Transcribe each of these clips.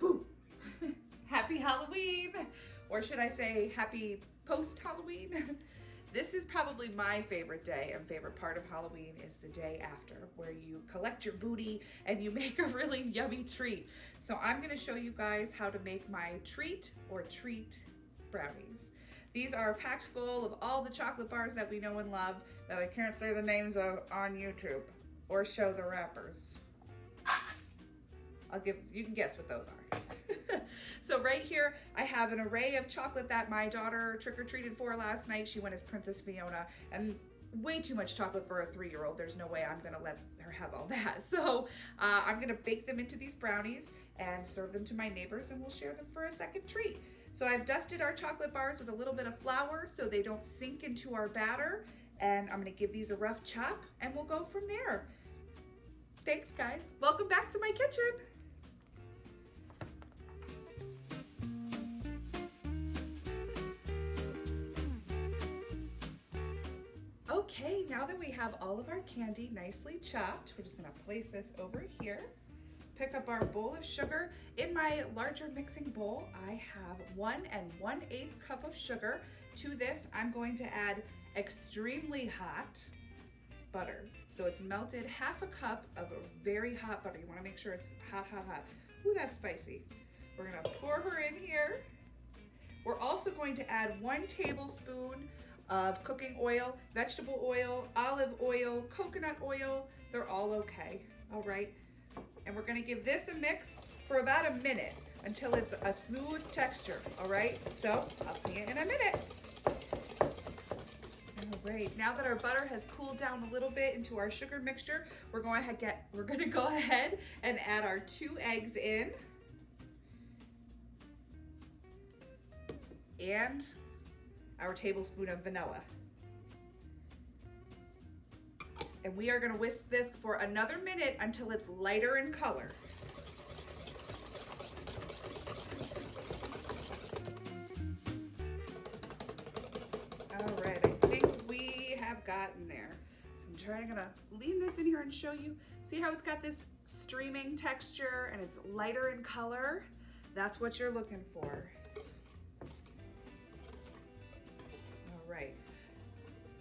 Boo! Happy Halloween! Or should I say happy post-Halloween? This is probably my favorite day and favorite part of Halloween is the day after, where you collect your booty and you make a really yummy treat. So I'm gonna show you guys how to make my treat or treat brownies. These are packed full of all the chocolate bars that we know and love that I can't say the names of on YouTube or show the wrappers. You can guess what those are. So right here, I have an array of chocolate that my daughter trick-or-treated for last night. She went as Princess Fiona, and way too much chocolate for a 3-year-old. There's no way I'm gonna let her have all that. So I'm gonna bake them into these brownies and serve them to my neighbors, and we'll share them for a second treat. So I've dusted our chocolate bars with a little bit of flour so they don't sink into our batter, and I'm gonna give these a rough chop, and we'll go from there. Thanks, guys. Welcome back to my kitchen. Okay, now that we have all of our candy nicely chopped, we're just gonna place this over here. Pick up our bowl of sugar. In my larger mixing bowl, I have 1 1/8 cup of sugar. To this, I'm going to add extremely hot butter. So it's melted 1/2 cup of a very hot butter. You wanna make sure it's hot, hot, hot. Ooh, that's spicy. We're gonna pour her in here. We're also going to add 1 tablespoon of cooking oil, vegetable oil, olive oil, coconut oil. They're all okay, all right? And we're gonna give this a mix for about a minute until it's a smooth texture, all right? So I'll see you in a minute. All right, now that our butter has cooled down a little bit into our sugar mixture, we're gonna go ahead and add our 2 eggs in. And our tablespoon of vanilla. And we are gonna whisk this for another minute until it's lighter in color. All right, I think we have gotten there. So I'm gonna lean this in here and show you. See how it's got this streaming texture and it's lighter in color? That's what you're looking for. Right.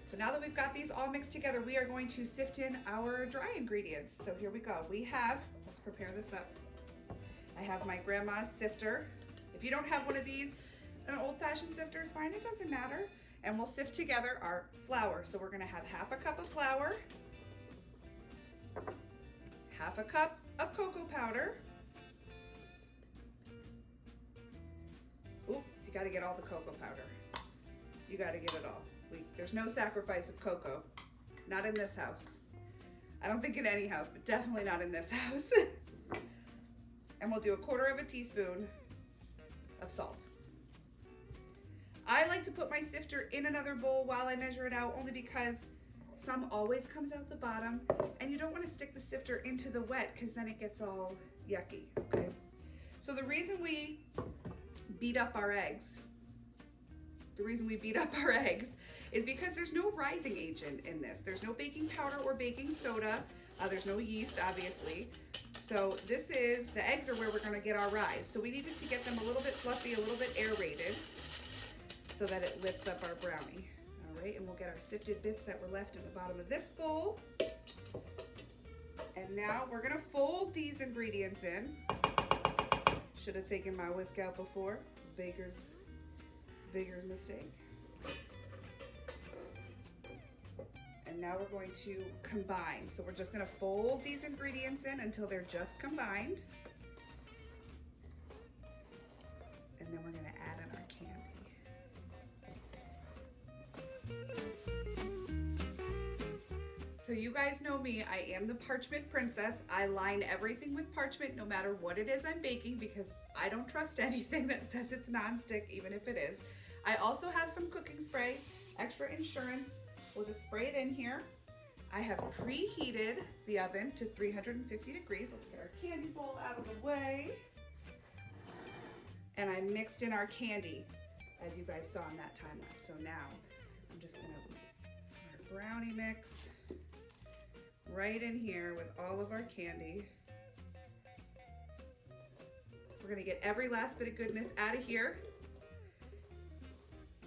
So now that we've got these all mixed together, we are going to sift in our dry ingredients. So here we go. Let's prepare this up. I have my grandma's sifter. If you don't have one of these, an old-fashioned sifter is fine, it doesn't matter. And we'll sift together our flour. So we're gonna have 1/2 cup of flour, 1/2 cup of cocoa powder. Ooh, you gotta get all the cocoa powder. You got to get it all. There's no sacrifice of cocoa. Not in this house. I don't think in any house, but definitely not in this house. And we'll do 1/4 teaspoon of salt. I like to put my sifter in another bowl while I measure it out, only because some always comes out the bottom, and you don't want to stick the sifter into the wet because then it gets all yucky, okay? So the reason we beat up our eggs is because there's no rising agent in this. There's no baking powder or baking soda. There's no yeast, obviously. So the eggs are where we're gonna get our rise. So we needed to get them a little bit fluffy, a little bit aerated, so that it lifts up our brownie. All right, and we'll get our sifted bits that were left in the bottom of this bowl. And now we're gonna fold these ingredients in. Should have taken my whisk out before. Baker's mistake. And now we're going to combine. So we're just gonna fold these ingredients in until they're just combined. And then we're gonna add in our candy. So you guys know me, I am the parchment princess. I line everything with parchment no matter what it is I'm baking because I don't trust anything that says it's nonstick, even if it is. I also have some cooking spray, extra insurance. We'll just spray it in here. I have preheated the oven to 350 degrees. Let's get our candy bowl out of the way. And I mixed in our candy, as you guys saw in that time lapse. So now I'm just gonna put our brownie mix right in here with all of our candy. We're gonna get every last bit of goodness out of here.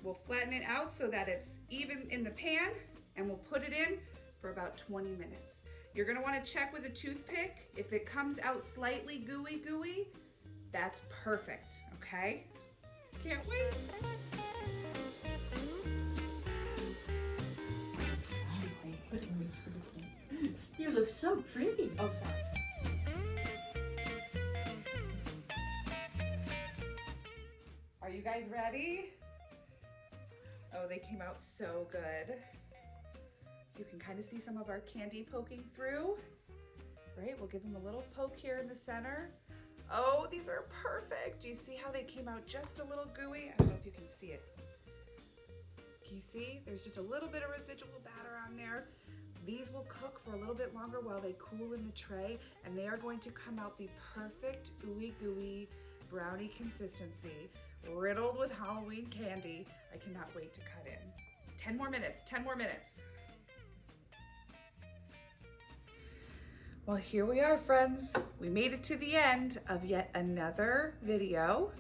We'll flatten it out so that it's even in the pan, and we'll put it in for about 20 minutes. You're gonna wanna check with a toothpick. If it comes out slightly gooey, that's perfect, okay? Can't wait. You look so pretty. Oh, sorry. Are you guys ready? Oh, they came out so good. You can kind of see some of our candy poking through, right? We'll give them a little poke here in the center. Oh, these are perfect. Do you see how they came out just a little gooey? I don't know if you can see it. Can you see? There's just a little bit of residual batter on there. These will cook for a little bit longer while they cool in the tray, and they are going to come out the perfect ooey gooey brownie consistency, riddled with Halloween candy. I cannot wait to cut in. 10 more minutes, 10 more minutes. Well, here we are, friends. We made it to the end of yet another video.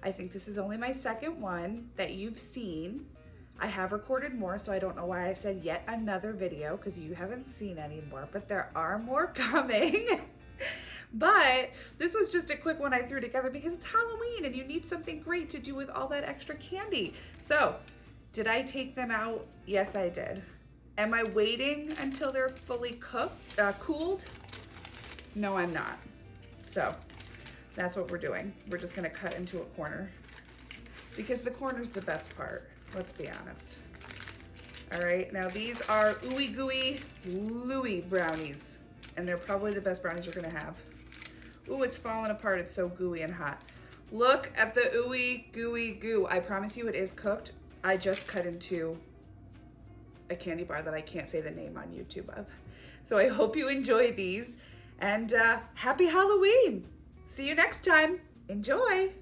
I think this is only my second one that you've seen. I have recorded more, so I don't know why I said yet another video, because you haven't seen any more, but there are more coming. But this was just a quick one I threw together because it's Halloween and you need something great to do with all that extra candy. So, did I take them out? Yes, I did. Am I waiting until they're fully cooled? No, I'm not. So, that's what we're doing. We're just gonna cut into a corner because the corner's the best part. Let's be honest. All right, now these are ooey gooey Louie brownies, and they're probably the best brownies we're gonna have. Ooh, it's falling apart. It's so gooey and hot. Look at the ooey gooey goo. I promise you it is cooked. I just cut into a candy bar that I can't say the name on YouTube of. So I hope you enjoy these, and happy Halloween. See you next time. Enjoy.